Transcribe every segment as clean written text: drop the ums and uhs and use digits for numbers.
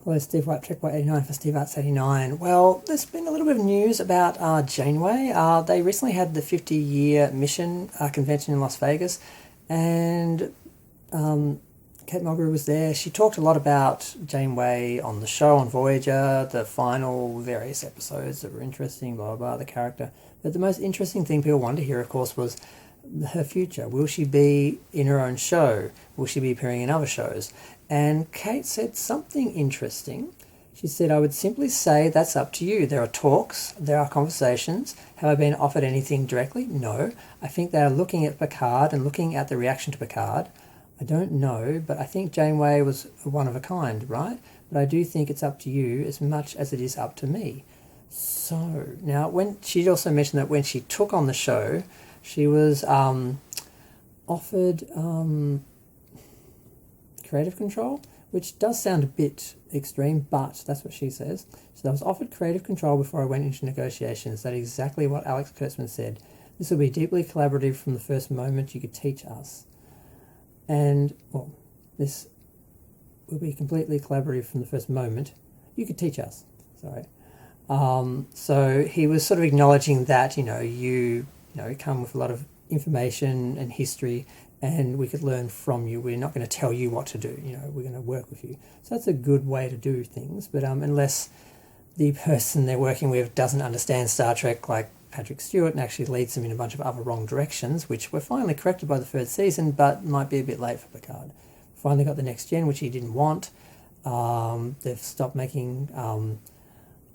Hello, Steve White, Trek White 89 for Steve Arts 89. Well, there's been a little bit of news about Janeway. They recently had the 50-year mission convention in Las Vegas, and Kate Mulgrew was there. She talked a lot about Janeway on the show on Voyager, the final various episodes that were interesting, blah, blah, blah, the character. But the most interesting thing people wanted to hear, of course, was her future. Will she be in her own show? Will she be appearing in other shows? And Kate said something interesting. She said, I would simply say that's up to you. There are talks, there are conversations. Have I been offered anything directly? No. I think they are looking at Picard and looking at the reaction to Picard. I don't know, but I think Janeway was one of a kind, right? But I do think it's up to you as much as it is up to me. So, now, when she also mentioned that when she took on the show, she was offered creative control, which does sound a bit extreme, but that's what she says. So I was offered creative control before I went into negotiations. That's exactly what Alex Kurtzman said. This will be deeply collaborative from the first moment you could teach us. And, well, this will be completely collaborative from the first moment you could teach us. Sorry. So he was sort of acknowledging that, you come with a lot of information and history, and we could learn from you. We're not going to tell you what to do. We're going to work with you. So that's a good way to do things. But unless the person they're working with doesn't understand Star Trek like Patrick Stewart and actually leads them in a bunch of other wrong directions, which were finally corrected by the third season, but might be a bit late for Picard. Finally got the next gen, which he didn't want. They've stopped making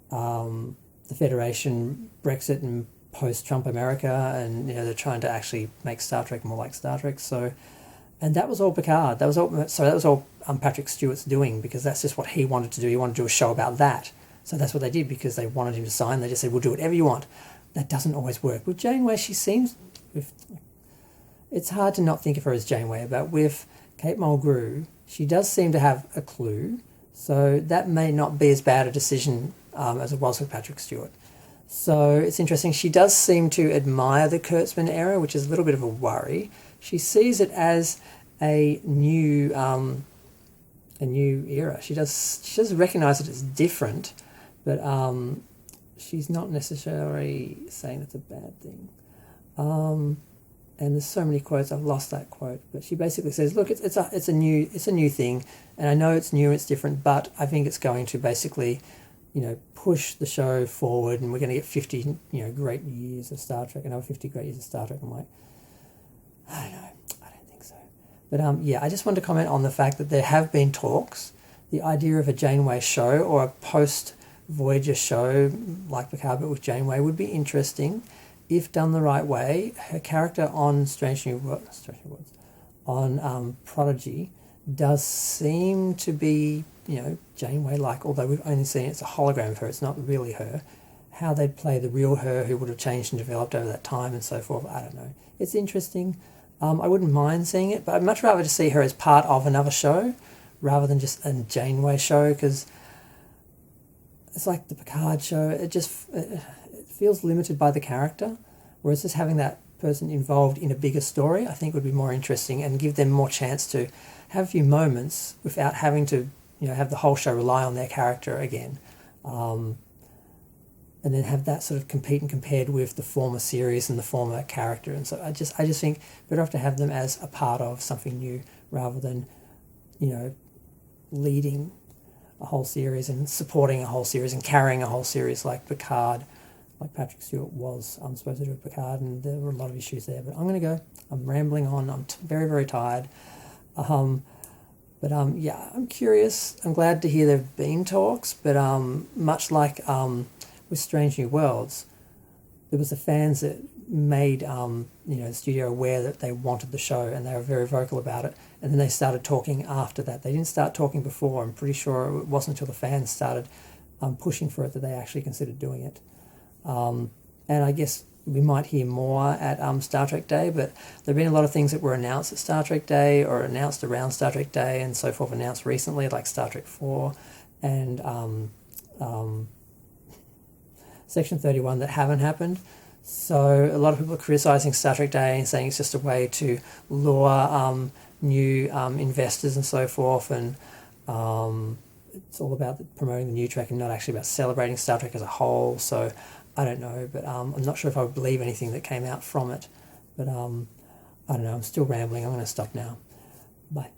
the Federation, Brexit, and post-Trump America, and they're trying to actually make Star Trek more like Star Trek. So, and that was all Picard. That was all Patrick Stewart's doing, because that's just what he wanted to do. He wanted to do a show about that. So that's what they did, because they wanted him to sign. They just said, "We'll do whatever you want." That doesn't always work. With Janeway, she seems, it's hard to not think of her as Janeway, but with Kate Mulgrew, she does seem to have a clue. So that may not be as bad a decision as it was with Patrick Stewart. So it's interesting. She does seem to admire the Kurtzman era, which is a little bit of a worry. She sees it as a new era. She does recognise it as different, but she's not necessarily saying it's a bad thing. And there's so many quotes. I've lost that quote, but she basically says, "Look, it's a new thing, and I know it's new, it's different, but I think it's going to basically, push the show forward, and we're going to get 50, great years of Star Trek, another 50 great years of Star Trek." I'm like, I don't know, I don't think so. But I just wanted to comment on the fact that there have been talks. The idea of a Janeway show or a post-Voyager show like Picard but with Janeway would be interesting if done the right way. Her character on Strange New Worlds, on Prodigy, does seem to be, Janeway-like, although we've only seen it's a hologram of her, it's not really her. How they'd play the real her, who would have changed and developed over that time and so forth, I don't know. It's interesting. I wouldn't mind seeing it, but I'd much rather just see her as part of another show rather than just a Janeway show, because it's like the Picard show, it feels limited by the character, whereas just having that person involved in a bigger story I think would be more interesting and give them more chance to have a few moments without having to have the whole show rely on their character again, and then have that sort of compete and compared with the former series and the former character. And so I just think better off to have them as a part of something new rather than leading a whole series and supporting a whole series and carrying a whole series like Picard, like Patrick Stewart was supposed to do with Picard, and there were a lot of issues there. But I'm going to go. I'm rambling on. I'm very, very tired. But I'm curious. I'm glad to hear there have been talks, but much like with Strange New Worlds, there was the fans that made the studio aware that they wanted the show, and they were very vocal about it, and then they started talking after that. They didn't start talking before. I'm pretty sure it wasn't until the fans started pushing for it that they actually considered doing it. And I guess we might hear more at Star Trek Day, but there have been a lot of things that were announced at Star Trek Day or announced around Star Trek Day and so forth, announced recently, like Star Trek 4 and Section 31 that haven't happened. So a lot of people are criticising Star Trek Day and saying it's just a way to lure new investors and so forth, and it's all about promoting the new Trek and not actually about celebrating Star Trek as a whole. So I don't know, but I'm not sure if I would believe anything that came out from it. But I don't know, I'm still rambling. I'm going to stop now. Bye.